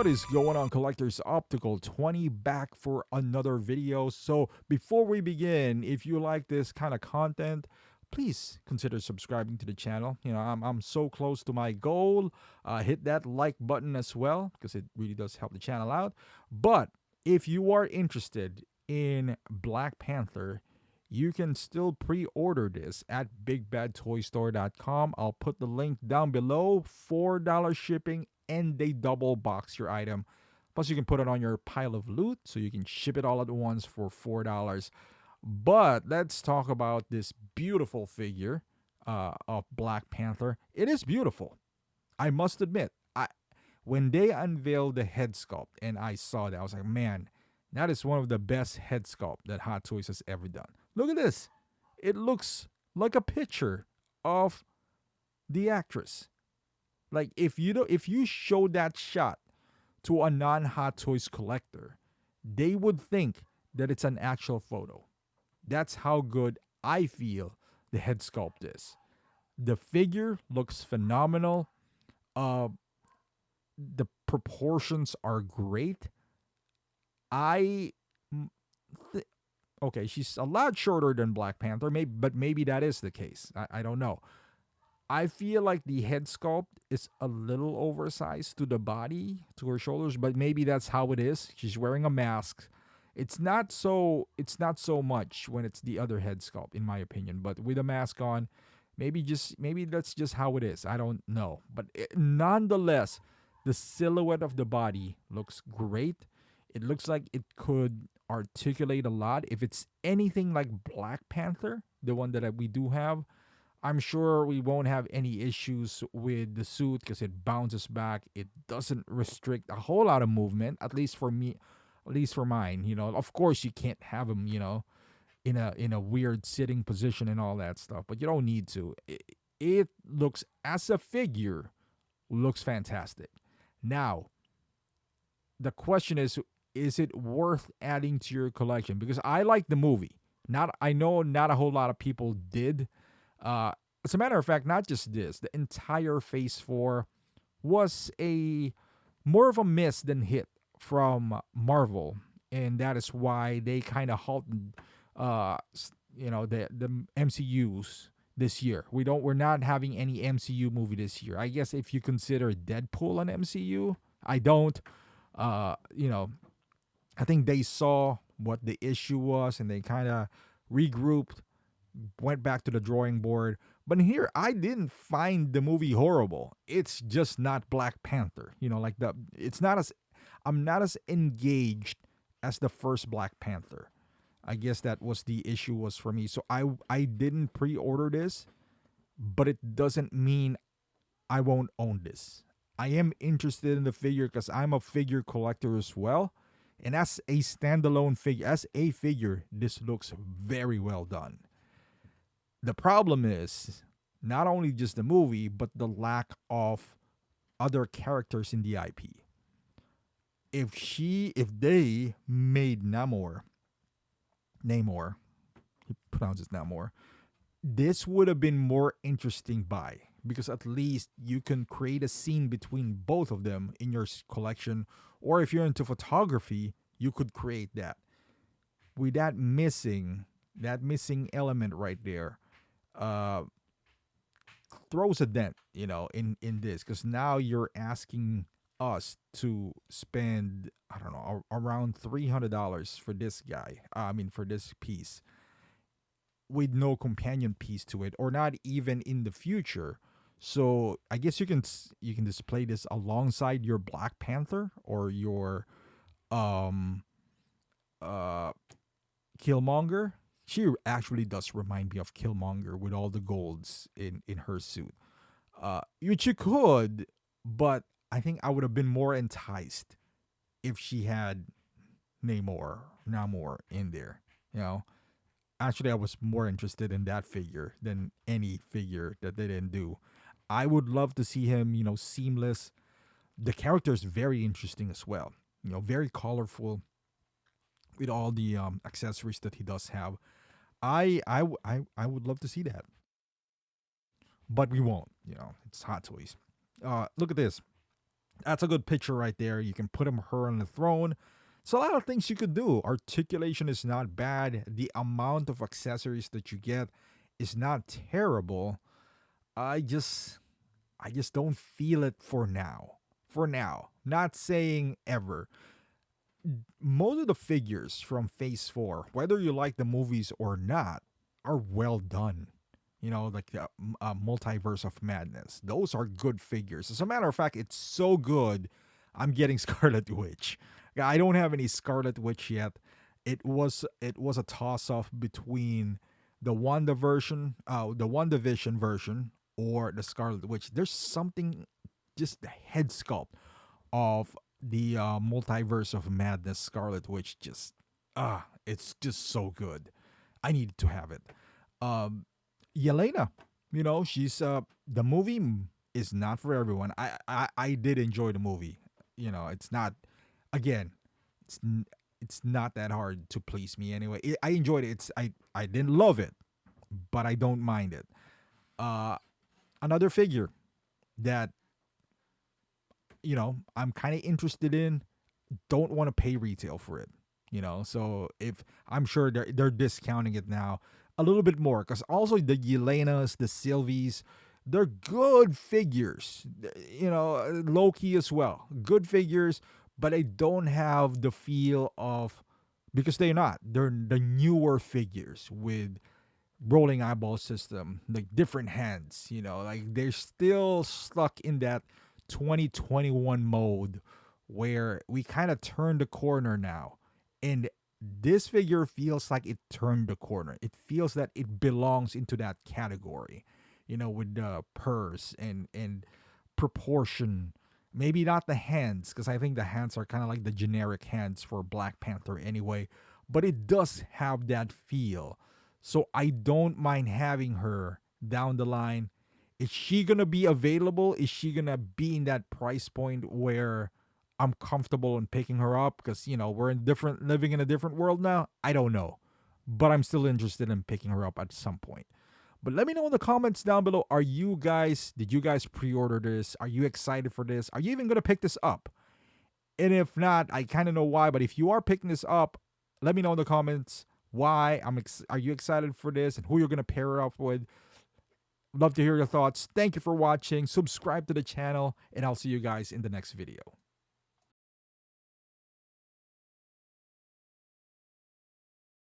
What is going on, collectors? Optical 20 back for another video. So before we begin, if you like this kind of content, please consider subscribing to the channel. I'm so close to my goal. Hit that like button as well because it really does help the channel out. But if you are interested in Black Panther, you can still pre-order this at bigbadtoystore.com. I'll put the link down below. $4 shipping, and they double box your item. Plus, you can put it on your pile of loot, so you can ship it all at once for $4. But let's talk about this beautiful figure of Black Panther. It is beautiful. I must admit, when they unveiled the head sculpt and I saw that, I was like, man, that is one of the best head sculpt that Hot Toys has ever done. Look at this. It looks like a picture of the actress. Like if you show that shot to a non-Hot Toys collector, they would think that it's an actual photo. That's how good I feel the head sculpt is. The figure looks phenomenal. The proportions are great. Okay, she's a lot shorter than Black Panther, but maybe that is the case. I don't know. I feel like the head sculpt is a little oversized to the body, to her shoulders, but maybe that's how it is. She's wearing a mask. It's not so much when it's the other head sculpt, in my opinion. But with a mask on, maybe that's just how it is. I don't know. But nonetheless, the silhouette of the body looks great. It looks like it could articulate a lot. If it's anything like Black Panther, the one that we do have, I'm sure we won't have any issues with the suit because it bounces back. It doesn't restrict a whole lot of movement, at least for me, at least for mine. Of course you can't have him, in a weird sitting position and all that stuff, but you don't need to. It looks, as a figure, looks fantastic. Now, the question is it worth adding to your collection? Because I like the movie. I know not a whole lot of people did. As a matter of fact, not just this, the entire Phase 4 was more of a miss than hit from Marvel, and that is why they kind of halted, the MCU's this year. We're not having any MCU movie this year. I guess if you consider Deadpool an MCU, I don't. I think they saw what the issue was and they kind of regrouped, went back to the drawing board. But here, I didn't find the movie horrible. It's just not Black Panther. I'm not as engaged as the first Black Panther. I guess that was the issue was for me. So I didn't pre-order this, but it doesn't mean I won't own this. I am interested in the figure because I'm a figure collector as well. And as a standalone figure, this looks very well done. The problem is not only just the movie, but the lack of other characters in the IP. If they made Namor, he pronounces Namor, this would have been more interesting because at least you can create a scene between both of them in your collection, or if you're into photography, you could create that. With that missing element right there, throws a dent, in this, because now you're asking us to spend, I don't know, around $300 for this guy. For this piece, with no companion piece to it, or not even in the future. So I guess you can display this alongside your Black Panther or your Killmonger. She actually does remind me of Killmonger with all the golds in her suit. Which you could, but I think I would have been more enticed if she had Namor in there. Actually, I was more interested in that figure than any figure that they didn't do. I would love to see him, seamless. The character is very interesting as well. Very colorful with all the accessories that he does have. I would love to see that, but we won't. It's Hot Toys. Look at this. That's a good picture right there. You can put her on the throne. So a lot of things you could do. Articulation is not bad. The amount of accessories that you get is not terrible. I just I just don't feel it for now. For now. Not saying ever. Most of the figures from Phase 4, whether you like the movies or not, are well done. You know, like the Multiverse of Madness. Those are good figures. As a matter of fact, it's so good, I'm getting Scarlet Witch. I don't have any Scarlet Witch yet. It was a toss off between the WandaVision version or the Scarlet Witch. There's something, just the head sculpt of the Multiverse of Madness Scarlet Witch, just it's just so good. I need to have it. Yelena, she's the movie is not for everyone. I did enjoy the movie. It's not, again, it's it's not that hard to please me anyway. I enjoyed it. I didn't love it, but I don't mind it. Uh, Another figure that I'm kind of interested in, don't want to pay retail for it. So if I'm sure they're discounting it now a little bit more, because also the Yelenas, the Sylvies, they're good figures. Loki as well, good figures, but they don't have the feel of, because they're the newer figures with rolling eyeball system, like different hands, like they're still stuck in that 2021 mode where we kind of turned the corner now. And this figure feels like it turned the corner. It feels that it belongs into that category, with the purse and proportion. Maybe not the hands, because I think the hands are kind of like the generic hands for Black Panther anyway, but it does have that feel. So I don't mind having her down the line. Is she gonna be available? Is she gonna be in that price point where I'm comfortable in picking her up? Because we're living in a different world now. I don't know, but I'm still interested in picking her up at some point. But let me know in the comments down below. Did you guys pre-order this? Are you excited for this? Are you even gonna pick this up? And if not, I kind of know why. But if you are picking this up, let me know in the comments why. Are you excited for this and who you're gonna pair it up with? Love to hear your thoughts. Thank you for watching. Subscribe to the channel, and I'll see you guys in the next video.